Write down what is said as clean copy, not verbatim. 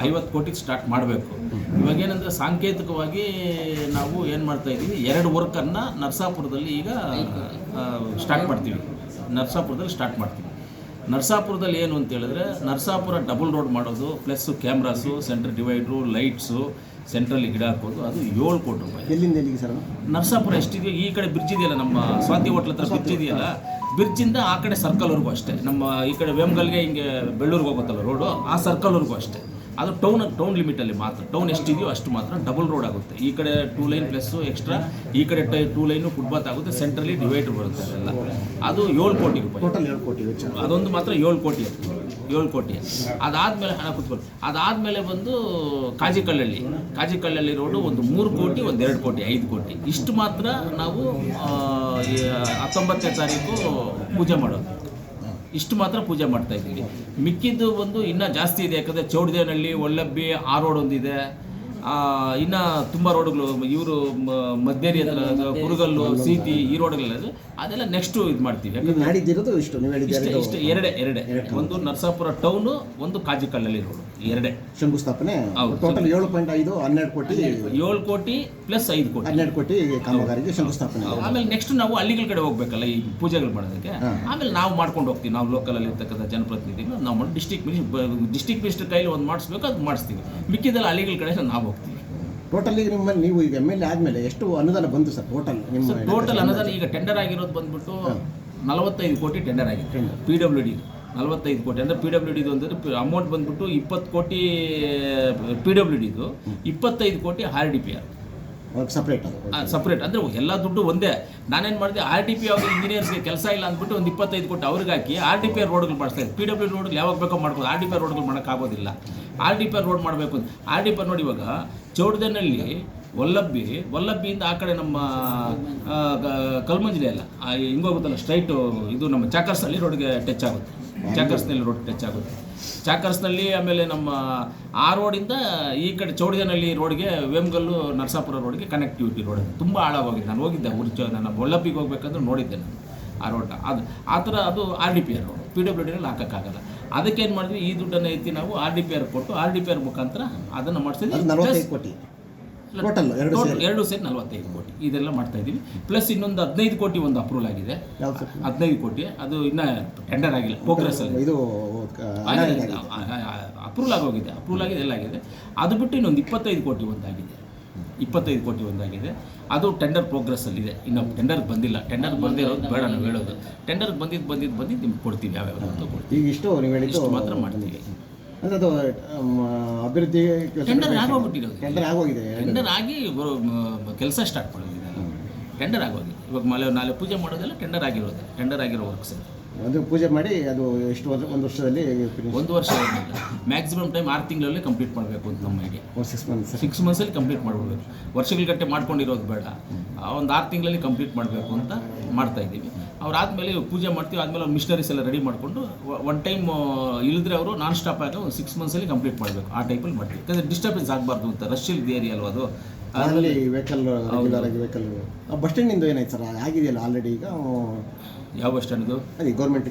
50 ಕೋಟಿ ಸ್ಟಾರ್ಟ್ ಮಾಡಬೇಕು. ಇವಾಗೇನಂದರೆ ಸಾಂಕೇತಿಕವಾಗಿ ನಾವು ಏನು ಮಾಡ್ತಾ ಇದ್ದೀವಿ, 2 ವರ್ಕನ್ನು ನರಸಾಪುರದಲ್ಲಿ ಈಗ ಸ್ಟಾರ್ಟ್ ಮಾಡ್ತೀವಿ. ನರಸಾಪುರದಲ್ಲಿ ಏನು ಅಂತ ಹೇಳಿದ್ರೆ, ನರಸಾಪುರ ಡಬಲ್ ರೋಡ್ ಮಾಡೋದು ಪ್ಲಸ್ ಕ್ಯಾಮ್ರಾಸು, ಸೆಂಟ್ರ್ ಡಿವೈಡ್ರು, ಲೈಟ್ಸು, ಸೆಂಟ್ರಲ್ಲಿ ಗಿಡ ಹಾಕೋದು, ಅದು 7 ಕೋಟಿ ರೂಪಾಯಿ. ಎಲ್ಲಿಂದ ಎಲ್ಲಿಗೆ ಸರ್? ನರಸಾಪುರ ಎಷ್ಟಿದೆಯೋ ಈ ಕಡೆ ಬ್ರಿಡ್ಜ್ ಇದೆಯಲ್ಲ, ನಮ್ಮ ಸ್ವಾತಿ ಹೋಟ್ಲ್ ಹತ್ರ ಬ್ರಿಡ್ಜ್ ಇದೆಯಲ್ಲ, ಬ್ರಿಡ್ಜಿಂದ ಆ ಕಡೆ ಸರ್ಕಲ್ವರೆಗೂ ಅಷ್ಟೇ. ನಮ್ಮ ಈ ಕಡೆ ವೇಮಗಲ್ಗೆ ಹಿಂಗೆ ಬೆಳ್ಳೂರಿಗೆ ಹೋಗುತ್ತಲ್ಲ ರೋಡು, ಆ ಸರ್ಕಲ್ವರೆಗೂ ಅಷ್ಟೇ. ಅದು ಟೌನ್ ಲಿಮಿಟಲ್ಲಿ ಮಾತ್ರ. ಟೌನ್ ಎಷ್ಟಿದೆಯೋ ಅಷ್ಟು ಮಾತ್ರ ಡಬಲ್ ರೋಡ್ ಆಗುತ್ತೆ. ಈ ಕಡೆ 2 ಲೈನ್ ಪ್ಲಸ್ಸು ಎಕ್ಸ್ಟ್ರಾ, ಈ ಕಡೆ 2 ಲೈನು ಫುಟ್ಪಾತ್ ಆಗುತ್ತೆ, ಸೆಂಟ್ರಲ್ಲಿ ಡಿವೈಡರ್ ಬರುತ್ತೆ. ಅದೆಲ್ಲ ಅದು 7 ಕೋಟಿ ರೂಪಾಯಿ. ಟೋಟಲ್ 7 ಕೋಟಿ ವೆಚ್ಚ. ಅದೊಂದು ಮಾತ್ರ 7 ಕೋಟಿ. ಅದಾದಮೇಲೆ ಹಣ ಕೂತ್ಕೊಂಡು, ಅದಾದಮೇಲೆ ಬಂದು ಕಾಜಿಕಳ್ಳಳ್ಳಿ ರೋಡು ಒಂದು 3 ಕೋಟಿ, ಒಂದು 2 ಕೋಟಿ, 5 ಕೋಟಿ. ಇಷ್ಟು ಮಾತ್ರ ನಾವು 19ನೇ ತಾರೀಕು ಪೂಜೆ ಮಾಡೋದು. ಇಷ್ಟು ಮಾತ್ರ ಪೂಜೆ ಮಾಡ್ತಾ ಇದ್ದೀವಿ. ಮಿಕ್ಕಿದ್ದು ಒಂದು ಇನ್ನೂ ಜಾಸ್ತಿ ಇದೆ. ಯಾಕಂದರೆ ಚೌಡದೇನಹಳ್ಳಿ, ಒಳ್ಳಬ್ಬಿ, ಆ ರೋಡ್ ಒಂದಿದೆ. ಇನ್ನು ತುಂಬ ರೋಡ್ಗಳು, ಇವರು ಮದ್ದೇರಿ ಹತ್ರ, ಕುರುಗಲ್ಲು, ಸೀತಿ, ಈ ರೋಡ್ಗಳೆಲ್ಲ ಅದೆಲ್ಲ ನೆಕ್ಸ್ಟು ಇದು ಮಾಡ್ತೀವಿ. ಯಾಕಂದ್ರೆ ಇಷ್ಟು ಎರಡೇ. ಒಂದು ನರಸಾಪುರ ಟೌನು, ಒಂದು ಕಾಜಿಕಳ್ಳಳ್ಳಿ ರೋಡು, ಎರಡೇ ಶಂಕುಸ್ಥಾಪನೆ. ಟೋಟಲ್ 7.5 12 ಕೋಟಿ. 7 ಕೋಟಿ ಪ್ಲಸ್ 5 ಕೋಟಿ, 12 ಕೋಟಿ ಕಾಮಗಾರಿಗೆ ಶಂಕುಸ್ಥಾಪನೆ. ಆಮೇಲೆ ನೆಕ್ಸ್ಟ್ ನಾವು ಹಳ್ಳಿಗಳ ಕಡೆ ಹೋಗ್ಬೇಕಲ್ಲ ಈ ಪೂಜೆಗಳು ಮಾಡೋದಕ್ಕೆ. ಆಮೇಲೆ ನಾವು ಮಾಡ್ಕೊಂಡು ಹೋಗ್ತೀವಿ. ನಾವು ಲೋಕಲಲ್ಲಿ ಇರ್ತಕ್ಕಂಥ ಜನಪ್ರತಿನಿಧಿಗಳು ನಾವು ಮಾಡಿ ಡಿಸ್ಟ್ರಿಕ್ಟ್ ಮಿನಿಸ್ಟರ್ ಕೈಲಿ ಒಂದು ಮಾಡಿಸ್ಬೇಕು, ಅದು ಮಾಡಿಸ್ತೀವಿ. ಮಿಕ್ಕಿದೆಲ್ಲ ಹಳ್ಳಿಗಳ ಕಡೆ ನಾವು ಹೋಗ್ತೀವಿ. ಟೋಟಲಿ ನಿಮ್ಮಲ್ಲಿ ನೀವು ಈಗ MLA ಆದಮೇಲೆ ಎಷ್ಟು ಅನುದಾನ ಬಂತು ಸರ್ ಟೋಟಲ್ ಅನುದಾನ? ಈಗ ಟೆಂಡರ್ ಆಗಿರೋದು ಬಂದ್ಬಿಟ್ಟು 45 ಕೋಟಿ ಟೆಂಡರ್ ಆಗಿದೆ. PWD 45 ಕೋಟಿ. ಅಂದರೆ PWD ಅಂದರೆ ಅಮೌಂಟ್ ಬಂದ್ಬಿಟ್ಟು 20 ಕೋಟಿ PWDದು, 25 ಕೋಟಿ RDPR ಸಪ್ರೇಟ್. ಅಂದರೆ ಎಲ್ಲ ದುಡ್ಡು ಒಂದೇ. ನಾನೇನು ಮಾಡಿದೆ, RDP ಅವ್ರಿಗೆ ಇಂಜಿನಿಯರ್ಸ್ಗೆ ಕೆಲಸ ಇಲ್ಲ ಅಂದ್ಬಿಟ್ಟು ಒಂದು 25 ಕೋಟಿ ಅವ್ರಿಗೆ ಹಾಕಿ RDPR ರೋಡ್ಗಳು ಮಾಡಿಸ್ತಾ ಇದ್ದೆ. PWD ರೋಡ್ಗಳು ಯಾವಾಗ ಬೇಕೋ ಮಾಡ್ಬೋದು, RDPR ರೋಡ್ಗಳು ಮಾಡೋಕ್ಕಾಗೋದಿಲ್ಲ. RDPR ರೋಡ್ ಮಾಡಬೇಕು ಅಂತ RDPR ನೋಡಿ. ಇವಾಗ ಚೌಡದೇನಹಳ್ಳಿ, ಒಲ್ಲಬ್ಬಿಯಿಂದ ಆ ಕಡೆ ನಮ್ಮ ಕಲ್ಮಂಜಲಿ ಅಲ್ಲ, ಹಿಂಗೋಗುತ್ತಲ್ಲ ಸ್ಟ್ರೈಟು, ಇದು ನಮ್ಮ ಚಾಕರ್ಸ್ನಲ್ಲಿ ರೋಡ್ಗೆ ಟಚ್ ಆಗುತ್ತೆ. ಚಾಕರ್ಸ್ನಲ್ಲಿ ಆಮೇಲೆ ನಮ್ಮ ಆ ರೋಡಿಂದ ಈ ಕಡೆ ಚೌಡದೇನಹಳ್ಳಿ ರೋಡ್ಗೆ, ವೇಮಗಲ್ಲು, ನರಸಾಪುರ ರೋಡ್ಗೆ ಕನೆಕ್ಟಿವಿಟಿ ರೋಡ್ ತುಂಬ ಹಾಳಾಗೋಗಿದೆ. ನಾನು ಹೋಗಿದ್ದೆ ನಾನು ಒಳ್ಳಬ್ಬಿಗೆ ಹೋಗ್ಬೇಕಂದ್ರೆ ನೋಡಿದ್ದೆ ನಾನು ಆ ರೋಡ್. ಅದು ಆ ಥರ ಅದು RDPR ರೋಡ್ PWDನಲ್ಲಿ ಹಾಕೋಕ್ಕಾಗಲ್ಲ. ಅದಕ್ಕೇನು ಮಾಡಿದ್ವಿ, ಈ ದುಡ್ಡನ್ನು ಎತ್ತಿ ನಾವು RDPR ಕೊಟ್ಟು RDPR ಮುಖಾಂತರ ಅದನ್ನು ಮಾಡಿಸಿದ್ವಿ. 45 ಕೋಟಿ ಟೋಟಲ್, 2 ಸೇರಿ 45 ಕೋಟಿ ಇದೆಲ್ಲ ಮಾಡ್ತಾ ಇದ್ದೀವಿ. ಪ್ಲಸ್ ಇನ್ನೊಂದು 15 ಕೋಟಿ ಒಂದು ಅಪ್ರೂವಲ್ ಆಗಿದೆ. 15 ಕೋಟಿ ಅದು ಇನ್ನೂ ಟೆಂಡರ್ ಆಗಿಲ್ಲ, ಪ್ರೋಗ್ರೆಸ್ಸಲ್ಲಿ. ಇದು ಅಪ್ರೂವಲ್ ಆಗಿದೆ, ಎಲ್ಲ ಆಗಿದೆ. ಅದು ಬಿಟ್ಟು ಇನ್ನೊಂದು 25 ಕೋಟಿ ಒಂದಾಗಿದೆ. ಅದು ಟೆಂಡರ್ ಪ್ರೋಗ್ರೆಸ್ಸಲ್ಲಿದೆ. ಇನ್ನು ಟೆಂಡರ್ ಬಂದಿಲ್ಲ. ಟೆಂಡರ್ ಬಂದೇ ಇರೋದು ಬೇಡ ನಾವು ಹೇಳೋದು. ಟೆಂಡರ್ ಬಂದಿದ್ದು ನಿಮ್ಗೆ ಕೊಡ್ತೀವಿ. ಯಾವ್ಯಾವ ಅಂತ ಕೊಡ್ತೀವಿ. ಈಗ ಇಷ್ಟು ನೀವು ಹೇಳಿದ್ದು ಮಾತ್ರ ಮಾಡ್ತೀವಿ. ಅಂದರೆ ಅದು ಅಭಿವೃದ್ಧಿ ಟೆಂಡರ್ ಆಗೋಗ್ಬಿಟ್ಟಿರೋದು. ಟೆಂಡರ್ ಆಗಿ ಕೆಲಸ ಸ್ಟಾರ್ಟ್ ಮಾಡಿದೆ. ಟೆಂಡರ್ ಆಗೋಗಿ ಇವಾಗ ನಾಳೆ ಪೂಜೆ ಮಾಡೋದೆಲ್ಲ ಟೆಂಡರ್ ಆಗಿರೋ ವರ್ಕ್ಸ್. ಅದು ಪೂಜೆ ಮಾಡಿ ಅದು ಎಷ್ಟು ಒಂದು ವರ್ಷದಲ್ಲಿ? 1 ವರ್ಷ ಮ್ಯಾಕ್ಸಿಮಮ್ ಟೈಮ್ 6 ತಿಂಗಳಲ್ಲಿ ಕಂಪ್ಲೀಟ್ ಮಾಡಬೇಕು ಅಂತ ನಮ್ಮ ಐಡಿಯಾ. 6 ಮಂತ್ಸಲ್ಲಿ ಕಂಪ್ಲೀಟ್ ಮಾಡ್ಬಿಡ್ಬೇಕು. ವರ್ಷಗಟ್ಟೆ ಮಾಡ್ಕೊಂಡಿರೋದು ಬೇಡ, ಒಂದು 6 ತಿಂಗಳಲ್ಲಿ ಕಂಪ್ಲೀಟ್ ಮಾಡಬೇಕು ಅಂತ ಮಾಡ್ತಾ ಇದ್ದೀವಿ. ಆದಮೇಲೆ ಪೂಜೆ ಮಾಡ್ತೀವಿ. ಆದಮೇಲೆ ಅವ್ರು ಮಿಷನರೀಸ್ ಎಲ್ಲ ರೆಡಿ ಮಾಡಿಕೊಂಡು ಒನ್ ಟೈಮ್ ಇಳಿದ್ರೆ ಅವರು ನಾನ್ ಸ್ಟಾಪ್ ಆಗಿ ಒಂದು 6 ಮಂತ್ಸಲ್ಲಿ ಕಂಪ್ಲೀಟ್ ಮಾಡಬೇಕು. ಆ ಟೈಪಲ್ಲಿ ಮಾಡ್ತೀವಿ. ಯಾಕಂದರೆ ಡಿಸ್ಟರ್ಬೆನ್ಸ್ ಆಗಬಾರ್ದು ಅಂತ. ರಶ್ ಇಲ್ದ ಏರಿಯಾ ಅಲ್ವ ಅದು. ಅಲ್ಲಿ ವೆಹಿಕಲ್ ಬಸ್ ಸ್ಟ್ಯಾಂಡಿಂದ ಏನಾಯ್ತು ಸರ್? ಆಗಿದೆಯಲ್ಲ ಆಲ್ರೆಡಿ. ಈಗ ಯಾವ ಬಸ್ ಸ್ಟ್ಯಾಂಡ್ದು? ಅದೇ ಗೌರ್ಮೆಂಟ್